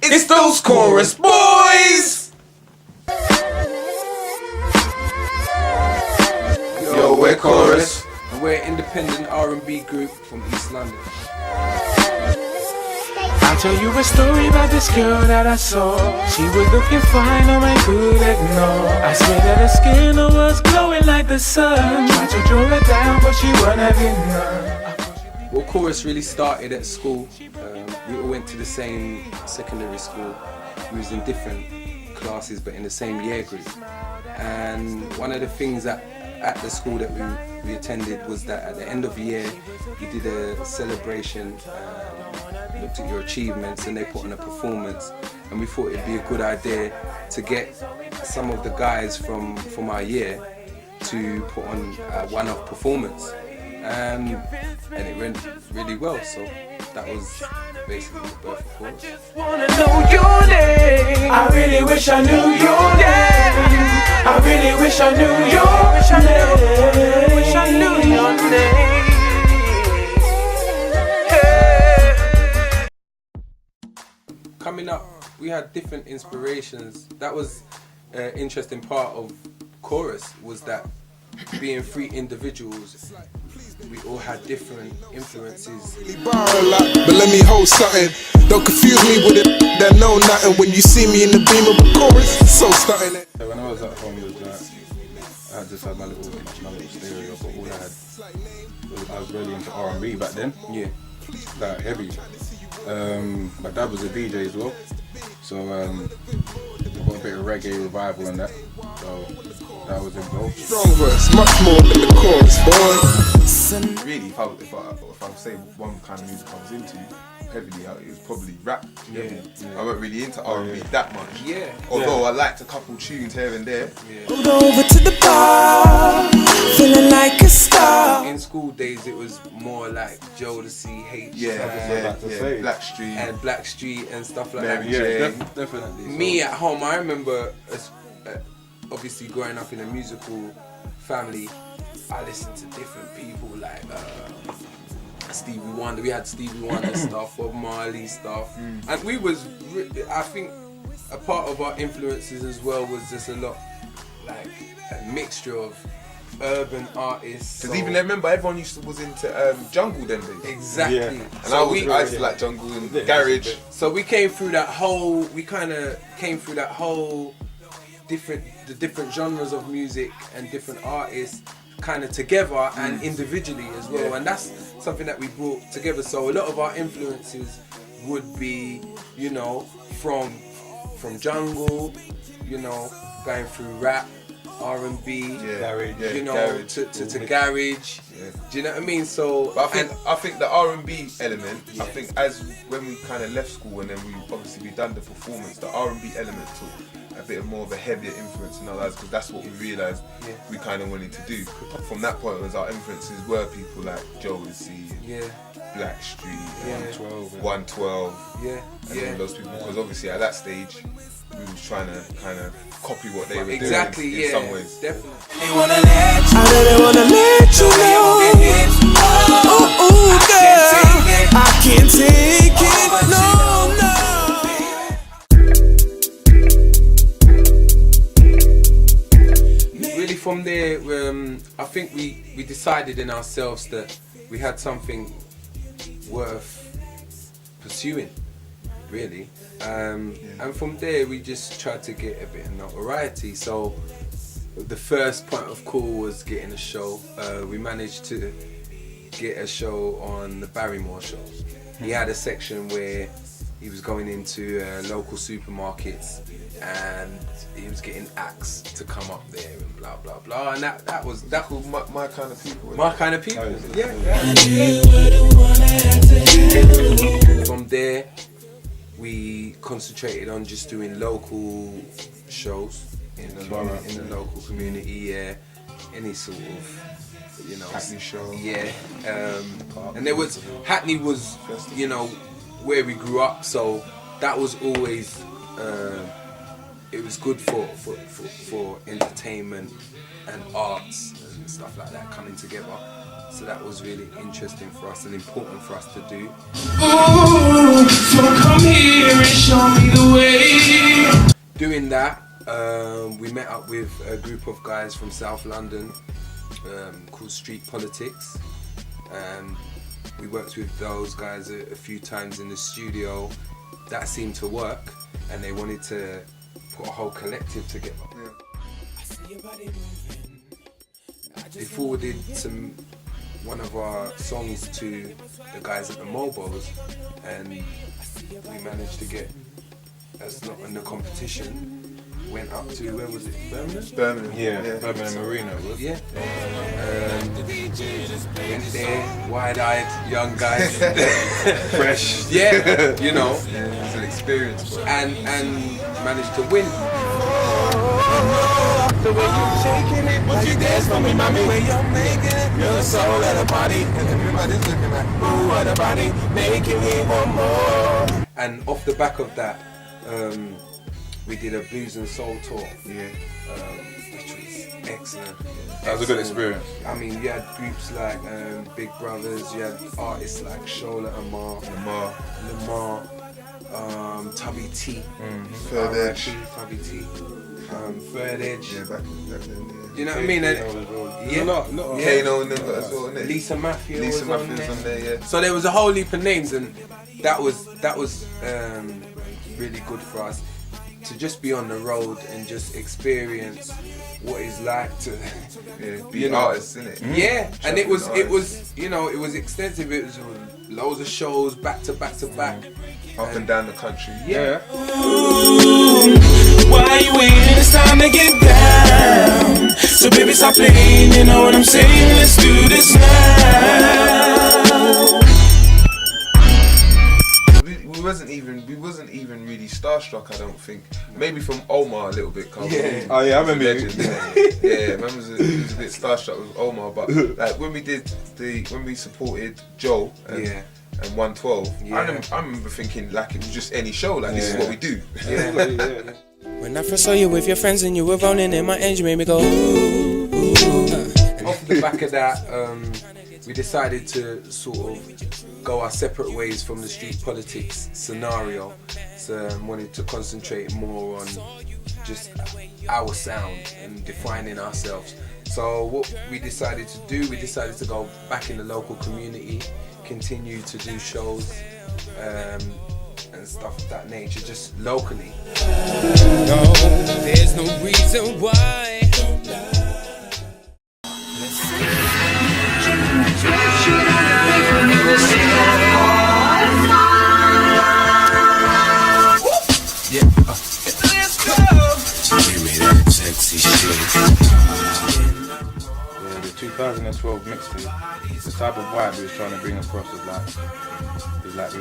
It's those Korus boys! Yo, we're Korus. And we're an independent R&B group from East London. I'll tell you a story about this girl that I saw. She was looking fine, oh my good ignore. I swear that her skin was glowing like the sun. Tried to draw her down, but she wasn't having none. Well, Korus really started at school. We all went to the same secondary school. We was in different classes, but in the same year group. And one of the things that at the school that we attended was that at the end of the year, we did a celebration, looked at your achievements, and they put on a performance. And we thought it'd be a good idea to get some of the guys from our year to put on a one-off performance. And it went really well, so that was basically the birth of Korus. I wanna know your name. I really wish I knew your name. I really wish I knew your name. Wish I knew your name. Hey. Coming up, we had different inspirations. That was an interesting part of Korus, was that being three individuals, we all had different influences. But let me hold something. Don't confuse me with it that know nothing. When you see me in the beam of a Korus, so starting it. When I was at home, it was like I just had my little stereo, but all I had I was really into R&B back then. Yeah, Like heavy. My dad was a DJ as well, so we got a bit of reggae revival and that. So that was involved. Strong verse, much more than the Korus, boy. Really, if I would say one kind of music I was into heavily, it was probably rap. yeah. I wasn't really into R&B that much. Yeah. Although I liked a couple tunes here and there. Moved over to the bar, feeling like a star. In school days, it was more like Jodeci, H, Yeah. Blackstreet. and Blackstreet and stuff like Mary that. J. Definitely. Me at home, I remember obviously growing up in a musical family, I listened to different people like Stevie Wonder. We had Stevie Wonder stuff, Bob Marley stuff, and we was. I think a part of our influences as well was just a lot like a mixture of urban artists. Because even I remember everyone was into jungle then days. Exactly. Yeah. And So I used to like jungle and garage. So we came through that whole. We kind of came through that whole the different genres of music and different artists kind of together and individually as well. Yeah. And that's something that we brought together. So a lot of our influences would be, you know, from jungle, you know, going through rap, R&B, you know, garage. to garage. Yeah. Do you know what I mean? So But I think the R&B element, I think as when we kind of left school and then we done the performance, the R&B element took a bit more of a heavier influence in our lives, because that's what we realised we kind of wanted to do. From that point onwards, our influences were people like Jodeci, Blackstreet, 112, and all those people, because obviously at that stage we was trying to kind of copy what they were doing in some ways. Definitely. They wanna let you, I really wanna let you know. Oh, girl, I can't take it. No, no. Really, from there, I think we decided in ourselves that we had something worth pursuing, really. And from there, we just tried to get a bit of notoriety. So the first point of call was getting a show. We managed to get a show on the Barrymore show. He had a section where he was going into local supermarkets and he was getting acts to come up there and blah blah blah, and that was My kind of people. my kind of people. Yeah. From there, we concentrated on just doing local shows in the local community. Yeah, any sort of, you know, Hackney show. Yeah, and there was Hackney was, you know, where we grew up, so that was always it was good for entertainment and arts and stuff like that coming together. So that was really interesting for us and important for us to do. Ooh, so come here and show me the We met up with a group of guys from South London called Street Politics, and we worked with those guys a few times in the studio. That seemed to work, and they wanted to put a whole collective together. They forwarded one of our songs to the guys at the Mobos, and we managed to get us not in the competition. Went up to, where was it? Birmingham? Birmingham. Yeah, Birmingham Marina it was. Yeah. Went there, wide-eyed young guys, fresh. Yeah, you know. Yeah, it was an experience. Bro. And managed to win. The way you shaking it, would you dance for me, mommy? The way you're making it, you're the soul at a party, and everybody's looking like, ooh, what a body, making me want more. And off the back of that, we did a blues and soul tour. Yeah. Which was excellent. That was a good experience. I mean, you had groups like Big Brothers, you had artists like Shola Amar, Lamar, Tubby T, Third Edge. Tubby T, Third Edge. Yeah, back then. Yeah. You know what I mean? Yeah. Not Kano and them as well, innit? Lisa Mafia was on there, yeah. So there was a whole heap of names, and that was really good for us to just be on the road and just experience what it's like to be artists, innit? Yeah, and it was you know, it was extensive. It was loads of shows back to back to back, up and down the country. Yeah. Why are you waiting? It's time to get down. So baby, stop playing. You know what I'm saying? Let's do this now. We wasn't even really starstruck, I don't think. Maybe from Omar a little bit. Yeah. Oh yeah, I remember you. Yeah, man was a bit starstruck with Omar, but like when we supported Joe and 112, I remember thinking like it was just any show, like this is what we do. Yeah. When I first saw you with your friends and you were rolling in my engine, made me go ooh, ooh. Off the back of that, we decided to sort of go our separate ways from the street politics scenario. So wanted to concentrate more on just our sound and defining ourselves. So what we decided to do, we decided to go back in the local community, continue to do shows and stuff of that nature, just locally. No, there's no reason why. The 2012 mixtape, the type of vibe he was trying to bring across was like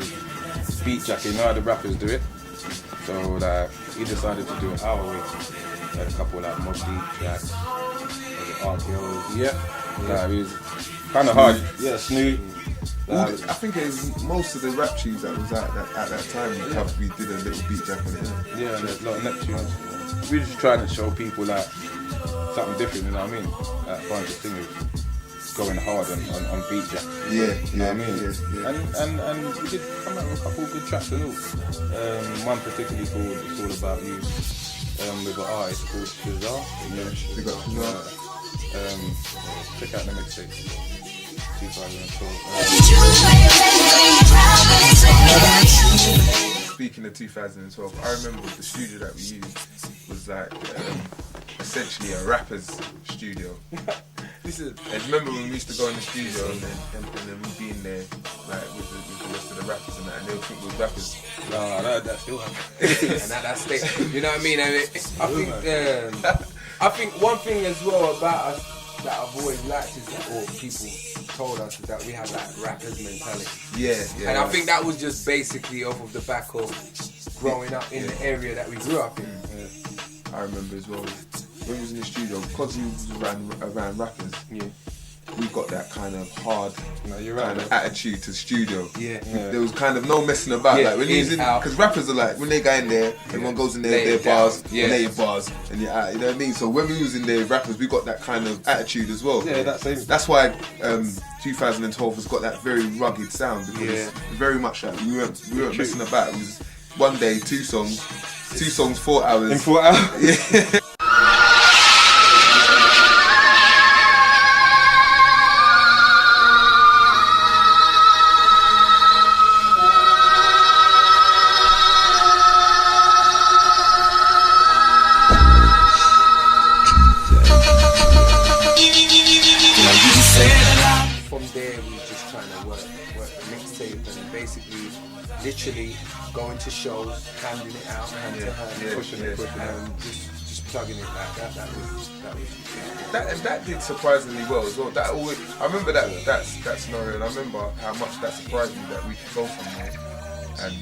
beat jacket. You know how the rappers do it? So like he decided to do it our way. He had a couple like Mob Deep tracks, RKOs. Yeah. Like it was kind of hard. Yeah, Snoop. I think it was most of the rap tunes that was at that time. We did a little beat jack on it. Yeah, and there's a lot of Neptunes. We were just trying to show people like something different, you know what I mean? Like bunch of singers going hard on beat jack. Yeah, you know what I mean? Yeah. And we did come out with a couple of good tracks and all. One particularly called It's All About You, with an artist called Shazar. We got Shazar. Check out the mixtape. 2012. Speaking of 2012, I remember the studio that we used was like essentially a rapper's studio. And remember when we used to go in the studio and then we'd be in there like with the rest of the rappers and they would think we were rappers. No, that still happens. And that state, you know what I mean? And I think one thing as well about us that I've always liked is that, or people told us, is that we had like rappers mentality. Yeah. And I think that was just basically off of the back of growing up in the area that we grew up in. I remember as well when we was in the studio, because we was around rappers. Yeah. We got that kind of hard you're kind of attitude to the studio. Yeah. There was kind of no messing about. Yeah, like when you because rappers are like when they go in there, everyone goes in there with their bars, lay your bars, and you're out. You know what I mean? So when we was in there, rappers, we got that kind of attitude as well. Yeah, that's why 2012 has got that very rugged sound because it's very much like we weren't messing about. It was one day, two songs, 2 songs, 4 hours. In 4 hours? Yeah. From there, we were just trying to work the mixtape and basically, literally going to shows, handing it out, hand to hand, pushing it, and just plugging it like that. That did surprisingly well as well. That always, I remember that scenario, and I remember how much that surprised me that we could go somewhere and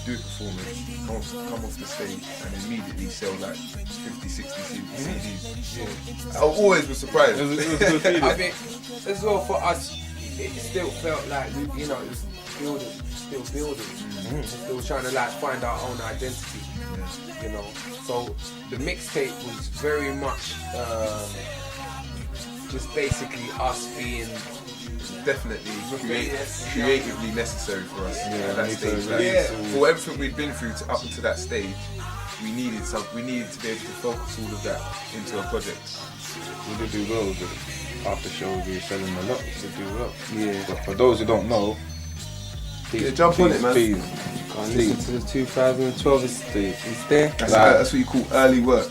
do a performance, come off the stage and immediately sell like 50, 60 CDs. Yeah. I always was surprised. It was a good feeling. I think as well for us, it still felt like it was still building, still trying to like find our own identity. So the mixtape was very much just basically us being definitely creatively necessary for us at that stage. For everything we'd been through up until that stage, we needed to be able to focus all of that into a project. We did do well with it. After shows, we were selling a lot. We did do well. Yeah. But for those who don't know, jump on it, man. Listen to the 2012. It's there. That's what you call early work.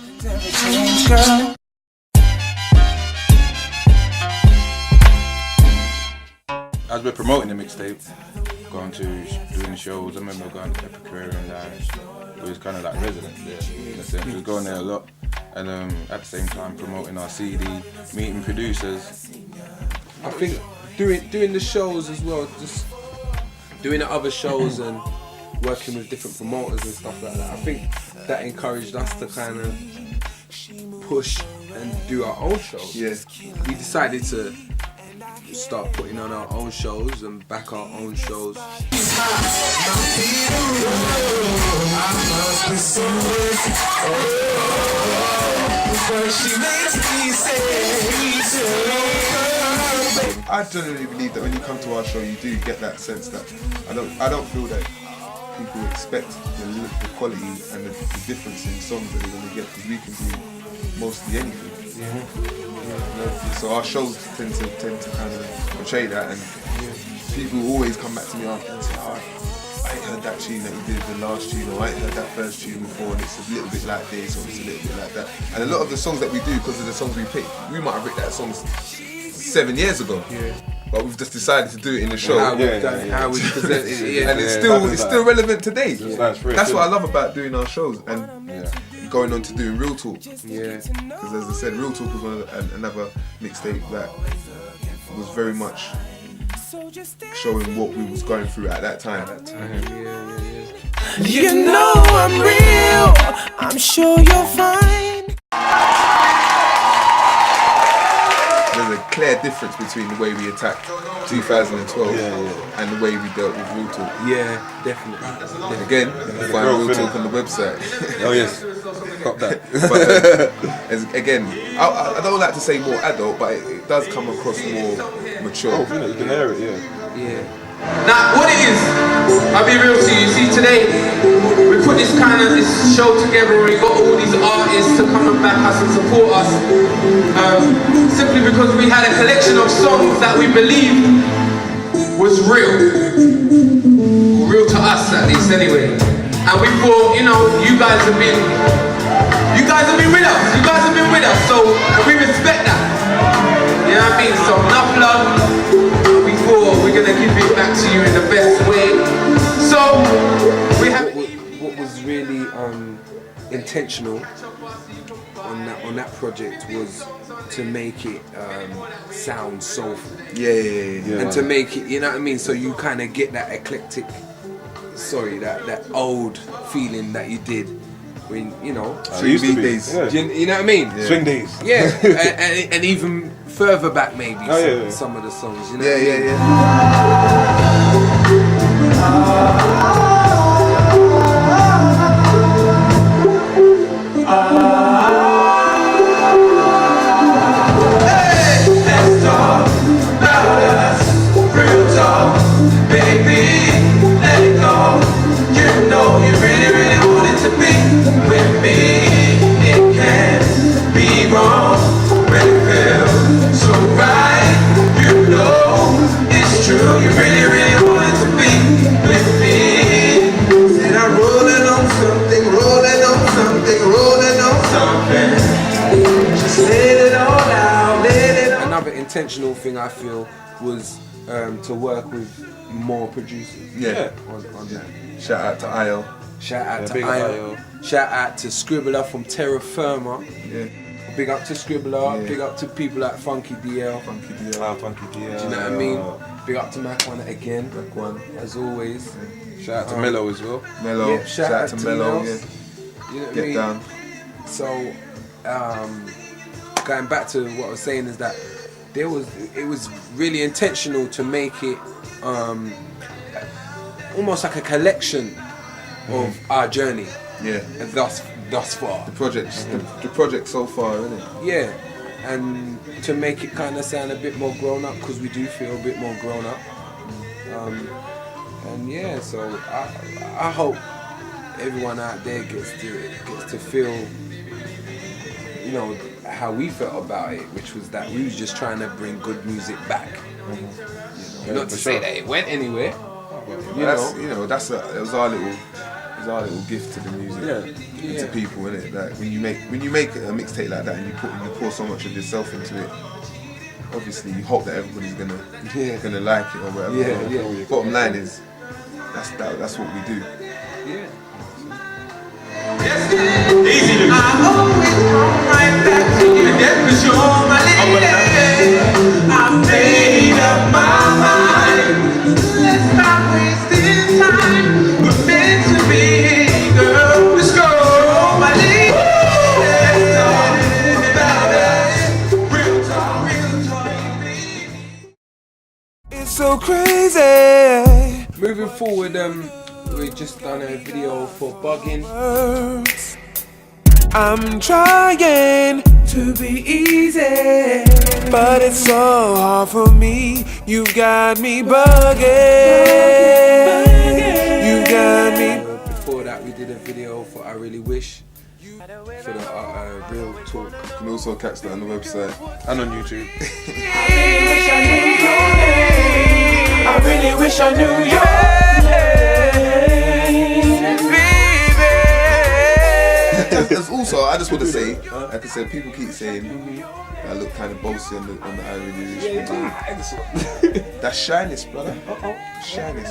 As we're promoting the mixtape, doing shows, I remember going to Epicurean Lounge. We was kind of like residents there, in a sense. We was going there a lot, and at the same time promoting our CD, meeting producers. I think doing the shows as well, just doing the other shows and working with different promoters and stuff like that. I think that encouraged us to kind of push and do our own shows. Yeah. We decided to start putting on our own shows and back our own shows. I generally believe that when you come to our show, you do get that sense that I don't feel that people expect the quality and the difference in songs that they're going to get, because we can do mostly anything. So our shows tend to kind of portray that, and people always come back to me after and say, I ain't heard that tune that you did the last tune, or I ain't heard that first tune before, and it's a little bit like this, or it's a little bit like that. And a lot of the songs that we do, because of the songs we pick, we might have written that song 7 years ago. But we've just decided to do it in the show. How we present it, and it's still relevant today. That's what I love about doing our shows and going on to doing Real Talk. Because as I said, Real Talk was another mixtape that was very much showing what we was going through at that time. You know I'm real, I'm sure you're fine. There's a clear difference between the way we attacked 2012 and the way we dealt with Real Talk. Yeah, definitely. And again, you can find Real Talk on the website. Oh yes, cop that. But again, I don't like to say more adult, but it does come across more mature. Oh, you can hear it, Now, what it is, I'll be real to you. See, today we put this show together, and we got all these artists to come and back us and support us, simply because we had a collection of songs that we believed was real to us at least, anyway. And we thought, you guys have been with us, so we respect that. You know what I mean? So enough love. We're gonna give it back to you in the best way. So we have. What was really intentional on that project was to make it sound soulful. And to make it, you know what I mean. So you kind of get that eclectic, that old feeling that you did when Swing days. You know what I mean? Swing days. Yeah, and even further back maybe some of the songs, you know. Hey, let's talk about us, real talk, baby, let it go. You know you really, really want it to be. intentional thing I feel was to work with more producers. Yeah. On that. Shout out to IO. Shout out to big up Io. Shout out to Scribbler from Terra Firma. Yeah. Big up to Scribbler. Yeah. Big up to people like Funky DL. Funky DL. Funky DL. Do you know what I mean? Big up to Mac One again. Mac One. As always. Shout out to Mello as well. Mello. Yeah, shout out to Mello. Mels. Yeah. You know what I Get mean? down. So, going back to what I was saying is that it was really intentional to make it almost like a collection of our journey. Yeah. And thus far. The project so far, isn't it? Yeah, and to make it kind of sound a bit more grown up, because we do feel a bit more grown up. And yeah, so I hope everyone out there gets to feel, you know, how we felt about it, which was that we was just trying to bring good music back. You know, not to say that it went anywhere. It was our little gift to the music and to people, innit? Like when you make a mixtape like that and you pour so much of yourself into it, obviously you hope that everybody's gonna like it or whatever. Yeah. Bottom line is that's what we do. Yeah. Easy to I always come right back to you, that's for sure, my lady. I made up my mind. Let's not wasting time. We're meant to be, girl. Let's go, my lady. Let's talk about it. Real talk, It's so crazy. Moving forward, we just done a video for Bugging. I'm trying to be easy, but it's so hard for me. You've got me bugging. You got me. Before that, we did a video for I Really Wish for the Real Talk. You can also catch that on the website. And on YouTube. I really wish I knew your name, baby. There's also, I just want to say, like I said, people keep saying I look kind of bossy on the I Really Wish. That's shyness, brother. Shyness.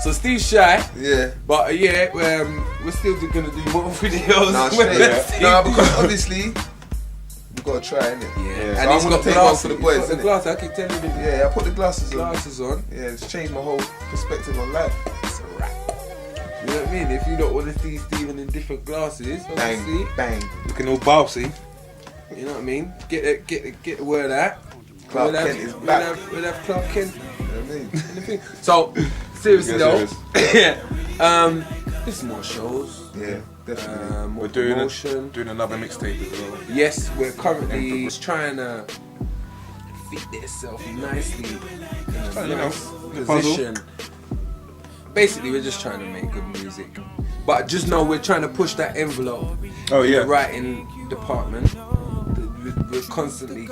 So Steve's shy, Yeah. but we're still gonna do more videos. Nah, straight. Nah, because obviously we've got to try, innit? Yeah. So And I'm he's gonna got take glasses. one for the boys, He's got the innit? glasses. I keep telling him. Yeah, I put the glasses on. Glasses on. Yeah, it's changed my whole perspective on life. It's a wrap. You know what I mean? If you don't want to see Steven in different glasses, obviously, Bang. Looking all bossy. you know what I mean? Get the word out. Clark Kent is back. We'll have Clark Kent. You know what I mean? in the thing. So seriously Yeah, though, there's more shows. Yeah, definitely. More We're doing promotion. doing another mixtape as well. Yes, we're currently trying to fit itself nicely in a You know, nice the puzzle. position. Basically, we're just trying to make good music, but just know we're trying to push that envelope. Oh in yeah. the writing department. We're constantly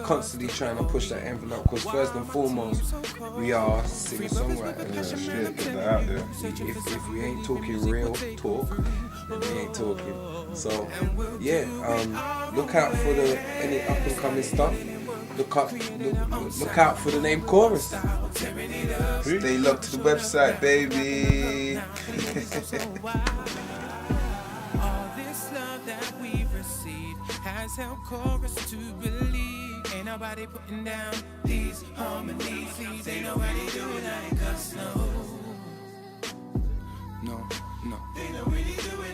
trying to push that envelope, because first and foremost, we are singer-songwriters. Get that out there. If we ain't talking real talk, then we ain't talking. So yeah, look out for any up and coming stuff. Look out for the name Korus. Stay locked to the website, baby. Has helped Korus to believe. Ain't nobody putting down these harmonies. These ain't nobody doing like us, no. No. They don't really do it